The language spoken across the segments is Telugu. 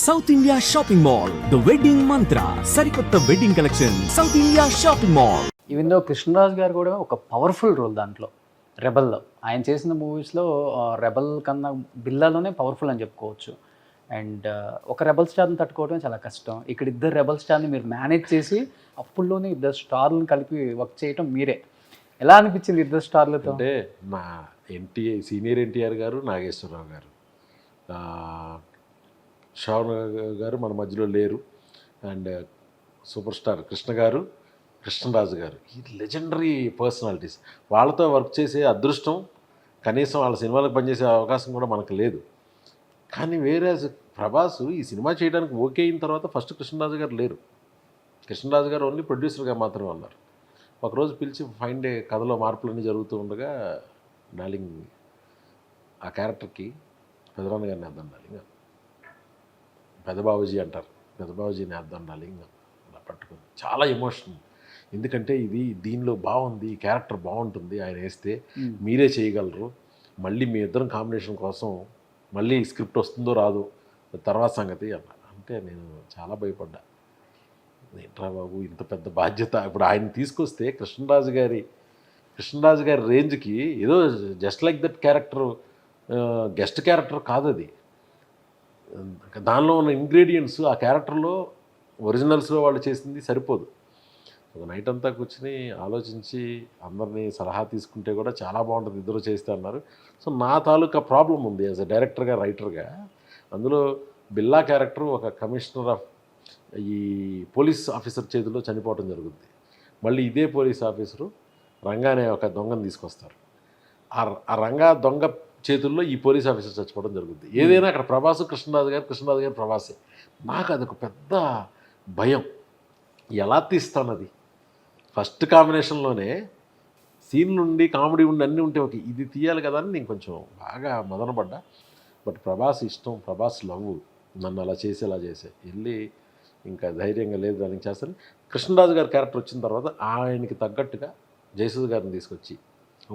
South India shopping mall the wedding మంత్ర సరికొత్త wedding collection south India shopping mall. Even though Krishnaraju గారు కూడా ఒక పవర్ఫుల్ రోల్ దాంట్లో రెబల్లో ఆయన చేసిన మూవీస్లో రెబల్ కన్నా బిల్లాలోనే పవర్ఫుల్ అని చెప్పుకోవచ్చు. అండ్ ఒక రెబల్ స్టార్ని తట్టుకోవడం చాలా కష్టం. ఇక్కడ ఇద్దరు రెబల్ స్టార్ని మీరు మేనేజ్ చేసి అప్పుల్లోనే ఇద్దరు స్టార్లను కలిపి వర్క్ చేయటం మీరే. ఎలా అనిపించింది ఇద్దరు స్టార్లతో? అంటే మా సీనియర్ ఎన్టీఆర్ గారు, నాగేశ్వరరావు గారు, శ్రావణ గారు మన మధ్యలో లేరు. అండ్ సూపర్ స్టార్ కృష్ణ గారు, కృష్ణరాజు గారు, ఈ లెజెండరీ పర్సనాలిటీస్. వాళ్ళతో వర్క్ చేసే అదృష్టం, కనీసం వాళ్ళ సినిమాలకు పనిచేసే అవకాశం కూడా మనకు లేదు. కానీ వేరే ప్రభాస్ ఈ సినిమా చేయడానికి ఓకే అయిన తర్వాత ఫస్ట్ కృష్ణరాజు గారు లేరు. కృష్ణరాజు గారు ఓన్లీ ప్రొడ్యూసర్గా మాత్రమే ఉన్నారు. ఒకరోజు పిలిచి ఫైన్ డే కథలో మార్పులన్నీ జరుగుతూ ఉండగా డార్లింగ్ ఆ క్యారెక్టర్కి పెదరాన్న గారిని వేద్దాం డార్లింగ్, పెదబాబుజీ అంటారు, పెదబాబుజీని వేద్దాం డార్లింగ్ అలా పట్టుకుంది. చాలా ఎమోషన్. ఎందుకంటే ఇది దీనిలో బాగుంది, ఈ క్యారెక్టర్ బాగుంటుంది, ఆయన వేస్తే మీరే చేయగలరు, మళ్ళీ మీ ఇద్దరం కాంబినేషన్ కోసం మళ్ళీ స్క్రిప్ట్ వస్తుందో రాదో తర్వాత సంగతి అన్నారు. అంటే నేను చాలా భయపడ్డా. ఏంట్రా బాబు ఇంత పెద్ద బాధ్యత. ఇప్పుడు ఆయన తీసుకొస్తే కృష్ణరాజు గారి రేంజ్కి ఏదో just like that character guest character కాదు అది. దానిలో ఉన్న ఇంగ్రీడియంట్స్ ఆ క్యారెక్టర్లో ఒరిజినల్స్లో వాళ్ళు చేసింది సరిపోదు. ఒక నైట్ అంతా కూర్చుని ఆలోచించి అందరినీ సలహా తీసుకుంటే కూడా చాలా బాగుంటుంది ఇద్దరు చేస్తే అన్నారు. సో నా తాలూకా ప్రాబ్లం ఉంది యాజ్ ఎ డైరెక్టర్గా, రైటర్గా. అందులో బిల్లా క్యారెక్టర్ ఒక కమిషనర్ ఆఫ్ ఈ పోలీస్ ఆఫీసర్ చేతిలో చనిపోవడం జరుగుద్ది. మళ్ళీ ఇదే పోలీస్ ఆఫీసరు రంగా అనే ఒక దొంగను తీసుకొస్తారు. ఆ రంగా దొంగ చేతుల్లో ఈ పోలీస్ ఆఫీసర్ చచ్చిపోవడం జరుగుద్ది. ఏదైనా అక్కడ కృష్ణరాజు గారు ప్రభాసే. నాకు అదొక పెద్ద భయం, ఎలా తీస్తాను అది. ఫస్ట్ కాంబినేషన్లోనే సీన్ నుండి కామెడీ ఉండి అన్నీ ఉంటే ఓకే, ఇది తీయాలి కదా అని నేను కొంచెం బాగా మదనపడ్డా. బట్ ప్రభాస్ ఇష్టం, ప్రభాస్ లవ్ నన్ను అలా చేసే వెళ్ళి ఇంకా ధైర్యంగా లేదు దానికి చేస్తాను. కృష్ణరాజు గారి క్యారెక్టర్ వచ్చిన తర్వాత ఆయనకి తగ్గట్టుగా జయసుధ గారిని తీసుకొచ్చి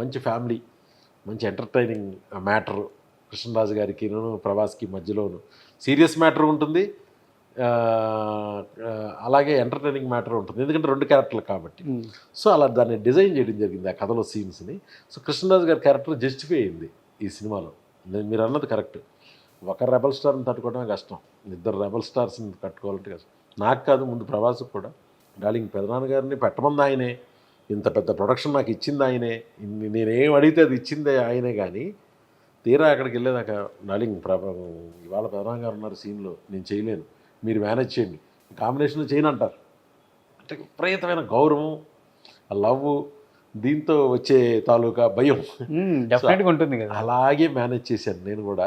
మంచి ఫ్యామిలీ, మంచి ఎంటర్టైనింగ్ మ్యాటర్ కృష్ణరాజు గారికి ప్రభాస్కి మధ్యలోను సీరియస్ మ్యాటర్ ఉంటుంది, అలాగే ఎంటర్టైనింగ్ మ్యాటర్ ఉంటుంది. ఎందుకంటే రెండు క్యారెక్టర్లు కాబట్టి. సో అలా దాన్ని డిజైన్ చేయడం జరిగింది ఆ కథలో సీన్స్ని. సో కృష్ణరాజు గారి క్యారెక్టర్ జస్టిఫై అయింది ఈ సినిమాలో. మీరు అన్నది కరెక్ట్. ఒక రెబల్ స్టార్ని తట్టుకోవడమే కష్టం, ఇద్దరు రెబల్ స్టార్స్ని తట్టుకోవాలంటే కష్టం. నాకు కాదు, ముందు ప్రభాస్కి కూడా. డార్లింగ్ పెదనాన్న గారిని పెట్టమంది ఆయనే, ఇంత పెద్ద ప్రొడక్షన్ నాకు ఇచ్చింది ఆయనే, నేనేం అడిగితే అది ఇచ్చిందే ఆయనే. కానీ తీరా అక్కడికి వెళ్ళేదాకా డార్లింగ్ ఇవాళ పెదనాన్న గారు ఉన్నారు సీన్లో, నేను చేయలేను, మీరు మేనేజ్ చేయండి, కాంబినేషన్లో చేయను అంటారు. అంటే విపరీతమైన గౌరవం, ఆ లవ్, దీంతో వచ్చే తాలూకా భయం డెఫినెట్గా ఉంటుంది కదా. అలాగే మేనేజ్ చేశాను నేను కూడా,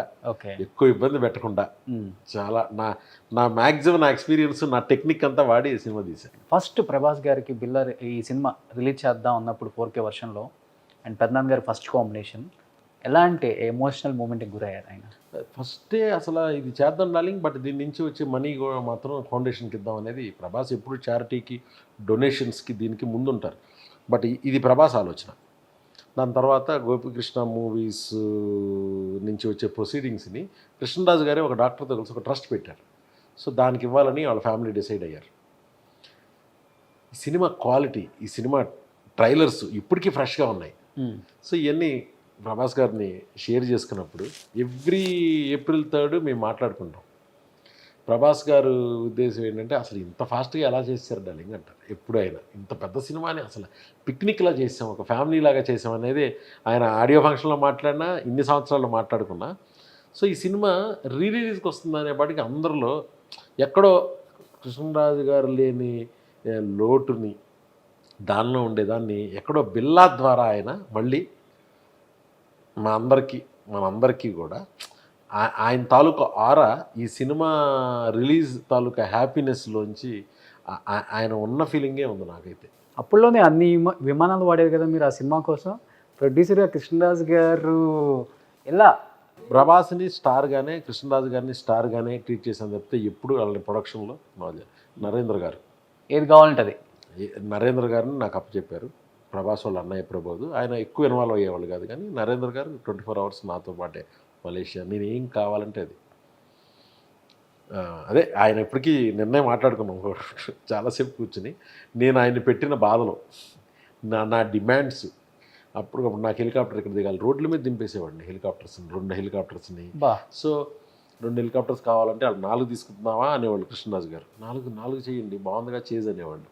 ఎక్కువ ఇబ్బంది పెట్టకుండా. చాలా నా మ్యాక్సిమం నా ఎక్స్పీరియన్స్, నా టెక్నిక్ అంతా వాడి సినిమా తీశాను. ఫస్ట్ ప్రభాస్ గారికి బిల్లా ఈ సినిమా రిలీజ్ చేద్దాం అన్నప్పుడు 4K వర్షన్లో అండ్ పెద్దనాన్న గారి ఫస్ట్ కాంబినేషన్, ఎలాంటి ఎమోషనల్ మూమెంట్కి గురయ్యారు ఆయన? ఫస్టే అసలు ఇది చేద్దాం డార్లింగ్, బట్ దీని నుంచి వచ్చే మనీ కూడా మాత్రం ఫౌండేషన్కి ఇద్దాం అనేది. ప్రభాస్ ఎప్పుడు చారిటీకి, డొనేషన్స్కి దీనికి ముందుంటారు. బట్ ఇది ప్రభాస్ ఆలోచన. దాని తర్వాత గోపికృష్ణ మూవీస్ నుంచి వచ్చే ప్రొసీడింగ్స్ని కృష్ణరాజు గారే ఒక డాక్టర్తో కలిసి ఒక ట్రస్ట్ పెట్టారు. సో దానికి ఇవ్వాలని వాళ్ళ ఫ్యామిలీ డిసైడ్ అయ్యారు. ఈ సినిమా క్వాలిటీ, ఈ సినిమా ట్రైలర్స్ ఇప్పటికీ ఫ్రెష్గా ఉన్నాయి. సో ఇవన్నీ ప్రభాస్ గారిని షేర్ చేసుకున్నప్పుడు ఎవ్రీ April 3 మేము మాట్లాడుకుంటాం. ప్రభాస్ గారు ఉద్దేశం ఏంటంటే, అసలు ఇంత ఫాస్ట్గా ఎలా చేశారు డార్లింగ్ అంటారు. ఎప్పుడైనా ఇంత పెద్ద సినిమాని అసలు పిక్నిక్లా చేసాం, ఒక ఫ్యామిలీలాగా చేసాం అనేది ఆయన ఆడియో ఫంక్షన్లో మాట్లాడినా, ఇన్ని సంవత్సరాల్లో మాట్లాడుకున్నా. సో ఈ సినిమా రిలీజ్కి వస్తుంది అనేపాటికి అందరిలో ఎక్కడో కృష్ణరాజు గారు లేని లోటుని, దానిలో ఉండేదాన్ని ఎక్కడో బిల్లా ద్వారా ఆయన మళ్ళీ మనందరికీ కూడా ఆయన తాలూకా ఆరా, ఈ సినిమా రిలీజ్ తాలూకా హ్యాపీనెస్లోంచి ఆయన ఉన్న ఫీలింగే ఉంది నాకైతే. అప్పుల్లోనే అన్ని విమానాలు వాడారు కదా మీరు ఆ సినిమా కోసం. ప్రొడ్యూసర్గా కృష్ణరాజు గారు ఎలా ప్రభాస్ని స్టార్గానే, కృష్ణరాజు గారిని స్టార్గానే ట్రీట్ చేశాను తప్పితే ఎప్పుడు వాళ్ళని ప్రొడక్షన్లో నరేంద్ర గారు ఏది కావాలంటే అది. నరేంద్ర గారిని నాకు అప్పచెప్పారు. ప్రభాస్ వాళ్ళ అన్నయ్య ప్రబోధ్, ఆయన ఎక్కువ ఇన్వాల్వ్ అయ్యేవాళ్ళు కాదు. కానీ నరేంద్ర గారు 24 hours నాతో పాటే మలేషియా, నేను ఏం కావాలంటే అది. అదే ఆయన ఎప్పటికీ నిన్నే మాట్లాడుకున్నాం చాలాసేపు కూర్చుని, నేను ఆయన పెట్టిన బాధలు, నా డిమాండ్స్, అప్పుడు నాకు హెలికాప్టర్ ఇక్కడ దిగాలి, రోడ్ల మీద దింపేసేవాడిని హెలికాప్టర్స్ని, 2 హెలికాప్టర్స్ని. బా సో 2 హెలికాప్టర్స్ కావాలంటే వాళ్ళు 4 తీసుకుంటున్నావా అనేవాళ్ళు కృష్ణరాజు గారు. 4 చేయండి, బాగుందిగా చేజ్ అనేవాళ్ళు.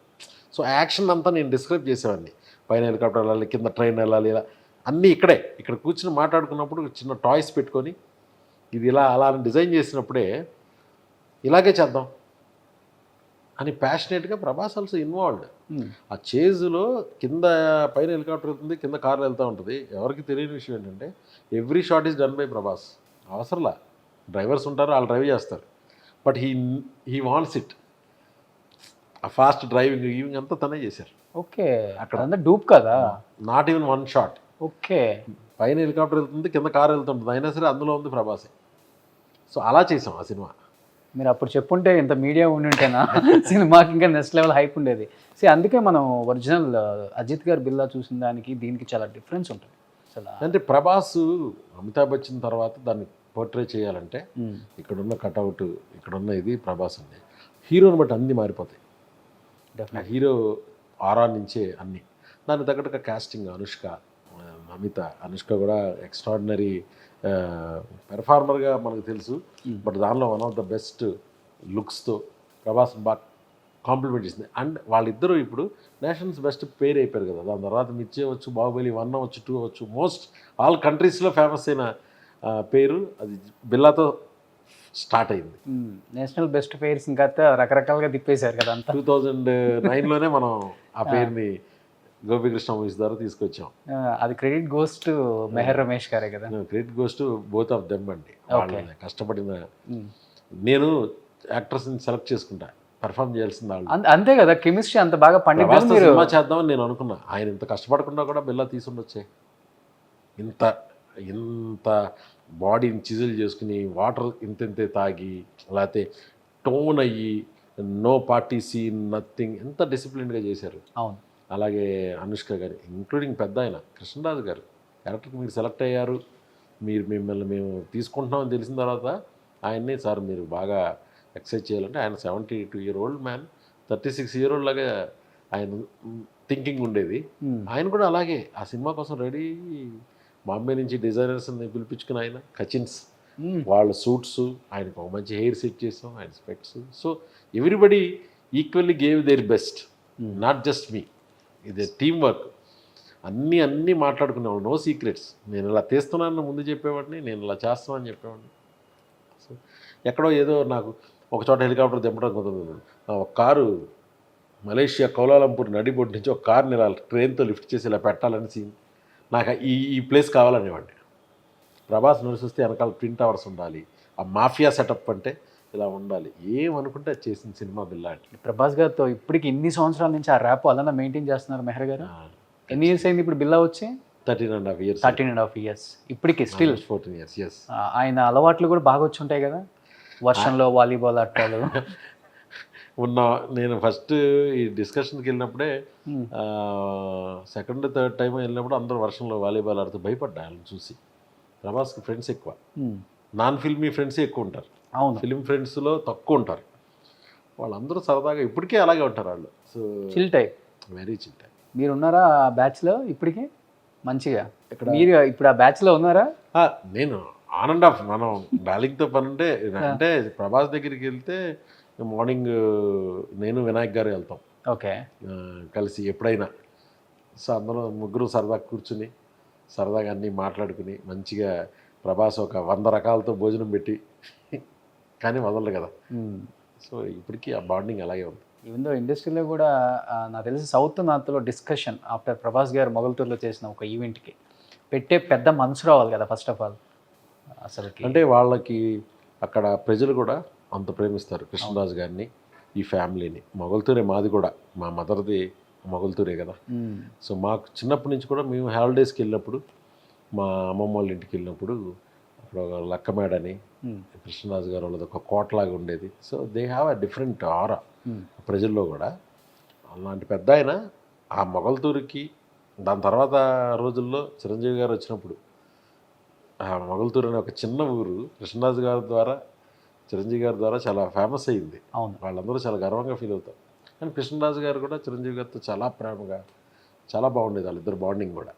సో యాక్షన్ అంతా నేను డిస్క్రైబ్ చేసేవాడిని, పైన హెలికాప్టర్ వెళ్ళాలి, కింద ట్రైన్ వెళ్ళాలి, ఇలా అన్నీ ఇక్కడ కూర్చుని మాట్లాడుకున్నప్పుడు చిన్న టాయ్స్ పెట్టుకొని ఇది ఇలా అలా అని డిజైన్ చేసినప్పుడే ఇలాగే చేద్దాం అని ప్యాషనేట్గా ప్రభాస్ ఆల్సో ఇన్వాల్వ్డ్. ఆ చేజ్లో కింద పైన హెలికాప్టర్ వెళ్తుంది, కింద కార్లు వెళ్తూ ఉంటుంది. ఎవరికి తెలియని విషయం ఏంటంటే every shot is done by Prabhas. అవసరంలా డ్రైవర్స్ ఉంటారు, వాళ్ళు డ్రైవ్ చేస్తారు, బట్ హీ వాంట్స్ ఇట్. ఆ ఫాస్ట్ డ్రైవింగ్ అంతా తనే చేశారు. ఓకే, అక్కడ అంతా డూప్ కదా, నాట్ ఈవెన్ 1 షాట్. ఓకే, పైన హెలికాప్టర్ వెళ్తుంది, కింద కారు వెళ్తుంటుంది, అయినా సరే అందులో ఉంది ప్రభాసే. సో అలా చేసాం ఆ సినిమా. మీరు అప్పుడు చెప్పుంటే ఇంత మీడియా ఉండి ఉంటేనా సినిమాకి ఇంకా నెక్స్ట్ లెవెల్ హైప్ ఉండేది. సో అందుకే మనం ఒరిజినల్ అజిత్ గారు బిల్లా చూసిన దానికి దీనికి చాలా డిఫరెన్స్ ఉంటుంది అసలు. అంటే ప్రభాస్ అమితాబ్ బచ్చన్ తర్వాత దాన్ని పోర్ట్రే చేయాలంటే ఇక్కడున్న కటౌట్, ఇక్కడున్న ఇది ప్రభాస్ అండి. హీరోని బట్టి అన్నీ మారిపోతాయి. హీరో ఆరా నుంచే అన్నీ. దానికి తగ్గట్టుగా కాస్టింగ్ అనుష్క కూడా ఎక్స్ట్రాడినరీ పెర్ఫార్మర్గా మనకు తెలుసు. బట్ దానిలో వన్ ఆఫ్ ద బెస్ట్ లుక్స్తో ప్రభాస్ బాగా కాంప్లిమెంట్ చేసింది. అండ్ వాళ్ళిద్దరూ ఇప్పుడు నేషనల్స్ బెస్ట్ పేరు అయిపోయారు కదా. దాని తర్వాత మిర్చి అవ్వచ్చు, బాహుబలి 1 అవ్వచ్చు, 2 అవ్వచ్చు, మోస్ట్ ఆల్ కంట్రీస్లో ఫేమస్ అయిన పేరు అది బిల్లాతో స్టార్ట్ అయింది. నేషనల్ బెస్ట్ పేర్స్ ఇంకా రకరకాలుగా తిప్పేశారు కదా అంతా. 2009లోనే మనం ఆ పేరుని గోపికృష్ణ మూవీస్ ద్వారా తీసుకొచ్చాం. అది credit goes to Mehar Ramesh గారే కదా. Credit goes to both of them అండి. వాళ్ళని కష్టపడిన, నేను యాక్టర్స్ని సెలెక్ట్ చేసుకుంటా, పర్ఫామ్ చేయాల్సింది వాళ్ళు. అంతే కదా, కెమిస్ట్రీ అంత బాగా పండింది. సినిమా చేద్దామని నేను అనుకున్నా. ఆయన ఇంత కష్టపడకుండా కూడా బిల్లా తీసుండొచ్చే. ఇంత బాడీని చిజిల్ చేసుకుని, వాటర్ ఇంతే తాగి, లేకపోతే టోన్ అయ్యి, నో పార్టీ సీన్, నథింగ్, ఎంత డిసిప్లిన్గా చేశారు. అవును. అలాగే అనుష్క గారు, ఇంక్లూడింగ్ పెద్ద ఆయన కృష్ణరాజు గారు, క్యారెక్టర్కి మీరు సెలెక్ట్ అయ్యారు, మిమ్మల్ని మేము తీసుకుంటున్నామని తెలిసిన తర్వాత ఆయన్ని, సార్ మీరు బాగా ఎక్సైజ్ చేయాలంటే, ఆయన 72-year-old మ్యాన్, 36-year-old లాగా ఆయన థింకింగ్ ఉండేది. ఆయన కూడా అలాగే ఆ సినిమా కోసం రెడీ, బాంబే నుంచి డిజైనర్స్ని పిలిపించుకుని ఆయన కచిన్స్ వాళ్ళ సూట్స్, ఆయనకు ఒక మంచి హెయిర్ సెట్ చేసాం, ఆయన specs. So everybody equally gave their best, not just me. ఇది టీమ్ వర్క్. అన్నీ మాట్లాడుకునేవాడు, నో సీక్రెట్స్. నేను ఇలా తీస్తున్నాను ముందు చెప్పేవాడిని, నేను ఇలా చేస్తున్నాను చెప్పేవాడిని. సో ఎక్కడో ఏదో నాకు ఒక చోట హెలికాప్టర్ దింపడం కుదరదు. ఒక కారు మలేషియా కౌలాలంపూర్ నడిబొడ్డు నుంచి ఒక కార్ని ఇలా ట్రైన్తో లిఫ్ట్ చేసి ఇలా పెట్టాలని సీన్, నాకు ఈ ప్లేస్ కావాలనేవాడిని. ప్రభాస్ నడిచొస్తే వెనకాల ట్విన్ టవర్స్ ఉండాలి, ఆ మాఫియా సెటప్ అంటే ఇలా ఉండాలి, ఏమనుకుంటే అది చేసిన సినిమా బిల్లా. ప్రభాస్ గారితో ఇప్పటికి ఇన్ని సంవత్సరాల నుంచి ఆ ర్యాప్ అలానే మెయింటైన్ చేస్తున్నారు మెహర్ గారు. ఎన్ని ఇయర్స్ అయింది ఇప్పుడు బిల్లా వచ్చి? 13.5 years. 13.5 years ఇప్పటికి స్టిల్ 14 years. Yes. ఆయన అలవాట్లు కూడా బాగా వచ్చి ఉంటాయి కదా, వర్షంలో వాలీబాల్ ఆడటాలు. నేను ఫస్ట్ ఈ డిస్కషన్కి వెళ్ళినప్పుడే, సెకండ్ థర్డ్ టైం వెళ్ళినప్పుడు అందరూ వర్షంలో వాలీబాల్ ఆడుతూ భయపడ్డా వాళ్ళని చూసి. ప్రభాస్కి ఫ్రెండ్స్ ఎక్కువ, నాన్ ఫిల్మీ ఫ్రెండ్సే ఎక్కువ ఉంటారు. అవును, ఫిల్మ్ ఫ్రెండ్స్లో తక్కువ ఉంటారు. వాళ్ళందరూ సరదాగా ఇప్పటికే అలాగే ఉంటారు వాళ్ళు. So chill type, very chill type. మీరు ఉన్నారా ఆ బ్యాచ్లో ఇప్పటికి మంచిగా? మీరు ఇప్పుడు ఆ బ్యాచ్లో ఉన్నారా? నేను ఆన్ అండ్ ఆఫ్. మనం డార్లింగ్తో పని ఉంటే, అంటే ప్రభాస్ దగ్గరికి వెళ్తే మార్నింగ్ నేను వినాయక్ గారు వెళ్తాం. ఓకే, కలిసి ఎప్పుడైనా. సో అందరం ముగ్గురు సరదాగా కూర్చుని సరదాగా అన్నీ మాట్లాడుకుని మంచిగా ప్రభాస్ ఒక 100 రకాలతో భోజనం పెట్టి కానీ వదలరు కదా. సో ఇప్పటికీ ఆ బాండింగ్ అలాగే ఉంది. ఈవెందో ఇండస్ట్రీలో కూడా నాకు తెలిసి సౌత్ నార్త్లో డిస్కషన్ ఆఫ్టర్ ప్రభాస్ గారు మొగల్తూరులో చేసిన ఒక ఈవెంట్కి పెట్టే పెద్ద మనసు రావాలి కదా ఫస్ట్ ఆఫ్ ఆల్ అసలుకి. అంటే వాళ్ళకి అక్కడ ప్రజలు కూడా అంత ప్రేమిస్తారు కృష్ణరాజు గారిని, ఈ ఫ్యామిలీని. మొగల్తూరే మాది కూడా, మా మదర్ది మొగల్తూరే కదా. సో మాకు చిన్నప్పటి నుంచి కూడా మేము హాలిడేస్కి వెళ్ళినప్పుడు, మా అమ్మమ్మ వాళ్ళ ఇంటికి వెళ్ళినప్పుడు అప్పుడు లక్కమేడని కృష్ణరాజు గారు వాళ్ళది ఒక కోటలాగా ఉండేది. So they have a different aura ప్రజల్లో కూడా. అలాంటి పెద్ద ఆయన ఆ మొగల్తూరుకి, దాని తర్వాత రోజుల్లో చిరంజీవి గారు వచ్చినప్పుడు ఆ మొగల్తూరు అనే ఒక చిన్న ఊరు కృష్ణరాజు గారి ద్వారా చిరంజీవి గారి ద్వారా చాలా ఫేమస్ అయ్యింది. అవును. వాళ్ళందరూ చాలా గర్వంగా ఫీల్ అవుతారు. కానీ కృష్ణరాజు గారు కూడా చిరంజీవి గారితో చాలా ప్రేమగా చాలా బాగుండేది వాళ్ళిద్దరు బాండింగ్ కూడా.